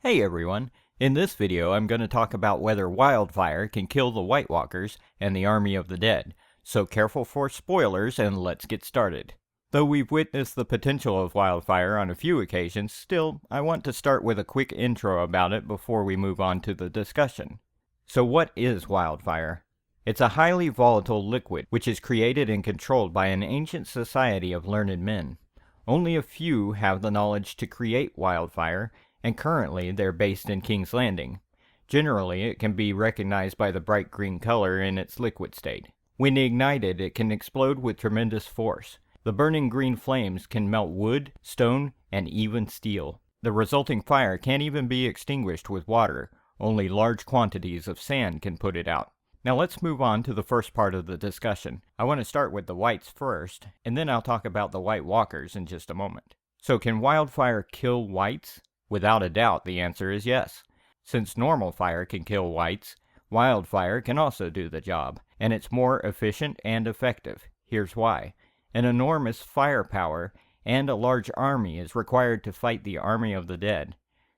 Hey everyone! In this video I'm going to talk about whether wildfire can kill the White Walkers and the Army of the Dead, so careful for spoilers and let's get started. Though we've witnessed the potential of wildfire on a few occasions, still I want to start with a quick intro about it before we move on to the discussion. So what is wildfire? It's a highly volatile liquid which is created and controlled by an ancient society of learned men. Only a few have the knowledge to create wildfire, and currently they're based in King's Landing. Generally, it can be recognized by the bright green color in its liquid state. When ignited, it can explode with tremendous force. The burning green flames can melt wood, stone, and even steel. The resulting fire can't even be extinguished with water. Only large quantities of sand can put it out. Now let's move on to the first part of the discussion. I want to start with the Whites first, and then I'll talk about the White Walkers in just a moment. So can wildfire kill Whites? Without a doubt, the answer is yes. Since normal fire can kill Whites, wildfire can also do the job, and it's more efficient and effective. Here's why. An enormous firepower and a large army is required to fight the Army of the Dead.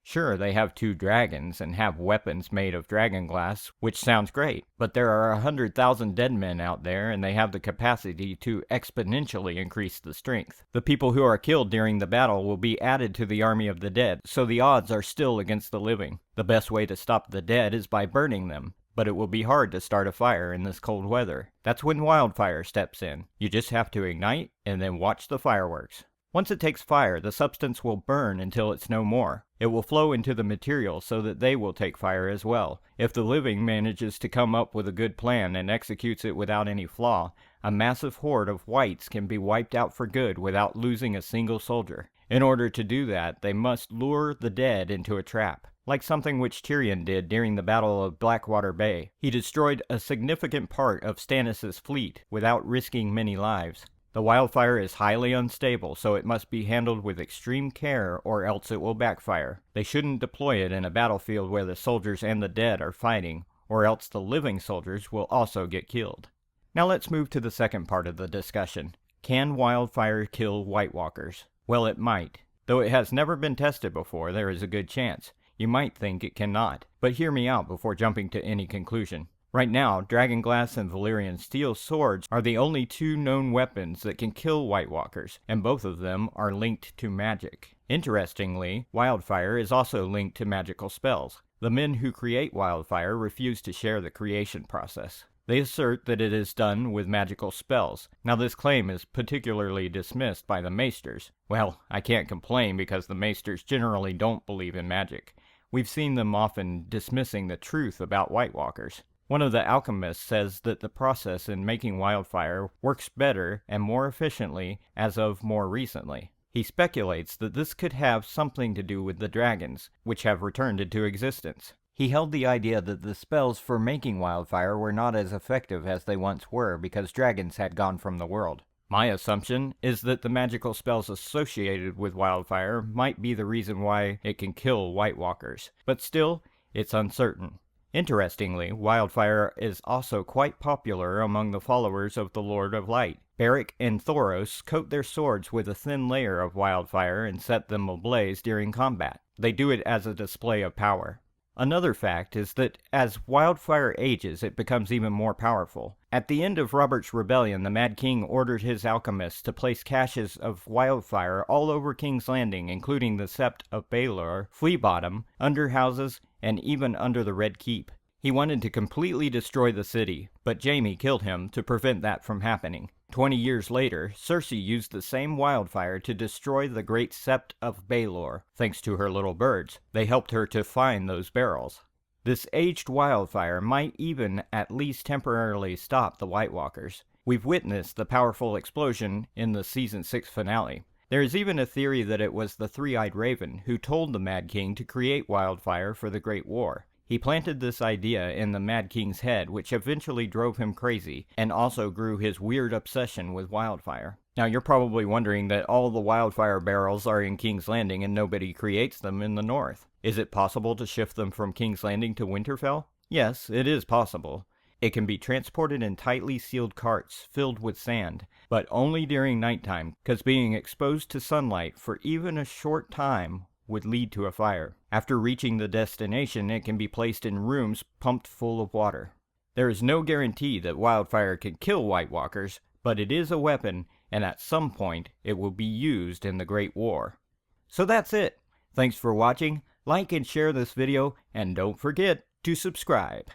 Sure, they have 2 dragons and have weapons made of dragon glass, which sounds great, but there are 100,000 dead men out there and they have the capacity to exponentially increase the strength. The people who are killed during the battle will be added to the Army of the Dead, so the odds are still against the living. The best way to stop the dead is by burning them, but it will be hard to start a fire in this cold weather. That's when wildfire steps in. You just have to ignite and then watch the fireworks. Once it takes fire, the substance will burn until it's no more. It will flow into the material so that they will take fire as well. If the living manages to come up with a good plan and executes it without any flaw, a massive horde of Whites can be wiped out for good without losing a single soldier. In order to do that, they must lure the dead into a trap, like something which Tyrion did during the Battle of Blackwater Bay. He destroyed a significant part of Stannis' fleet without risking many lives. The wildfire is highly unstable, so it must be handled with extreme care or else it will backfire. They shouldn't deploy it in a battlefield where the soldiers and the dead are fighting, or else the living soldiers will also get killed. Now let's move to the second part of the discussion. Can wildfire kill White Walkers? Well, it might. Though it has never been tested before, there is a good chance. You might think it cannot, but hear me out before jumping to any conclusion. Right now, dragon glass and Valyrian steel swords are the only 2 known weapons that can kill White Walkers, and both of them are linked to magic. Interestingly, wildfire is also linked to magical spells. The men who create wildfire refuse to share the creation process. They assert that it is done with magical spells. Now this claim is particularly dismissed by the maesters. Well, I can't complain because the maesters generally don't believe in magic. We've seen them often dismissing the truth about White Walkers. One of the alchemists says that the process in making wildfire works better and more efficiently as of more recently. He speculates that this could have something to do with the dragons, which have returned into existence. He held the idea that the spells for making wildfire were not as effective as they once were because dragons had gone from the world. My assumption is that the magical spells associated with wildfire might be the reason why it can kill White Walkers, but still, it's uncertain. Interestingly, wildfire is also quite popular among the followers of the Lord of Light. Beric and Thoros coat their swords with a thin layer of wildfire and set them ablaze during combat. They do it as a display of power. Another fact is that as wildfire ages, it becomes even more powerful. At the end of Robert's rebellion, the Mad King ordered his alchemists to place caches of wildfire all over King's Landing, including the Sept of Baelor, Flea Bottom, under houses, and even under the Red Keep. He wanted to completely destroy the city, but Jaime killed him to prevent that from happening. 20 years later, Cersei used the same wildfire to destroy the great Sept of Baelor. Thanks to her little birds, they helped her to find those barrels. This aged wildfire might even at least temporarily stop the White Walkers. We've witnessed the powerful explosion in the Season 6 finale. There is even a theory that it was the Three-Eyed Raven who told the Mad King to create wildfire for the Great War. He planted this idea in the Mad King's head, which eventually drove him crazy, and also grew his weird obsession with wildfire. Now you're probably wondering that all the wildfire barrels are in King's Landing and nobody creates them in the north. Is it possible to shift them from King's Landing to Winterfell? Yes, it is possible. It can be transported in tightly sealed carts filled with sand, but only during nighttime, because being exposed to sunlight for even a short time would lead to a fire. After reaching the destination, it can be placed in rooms pumped full of water. There is no guarantee that wildfire can kill White Walkers, but it is a weapon, and at some point it will be used in the Great War. So that's it. Thanks for watching. Like and share this video, and don't forget to subscribe.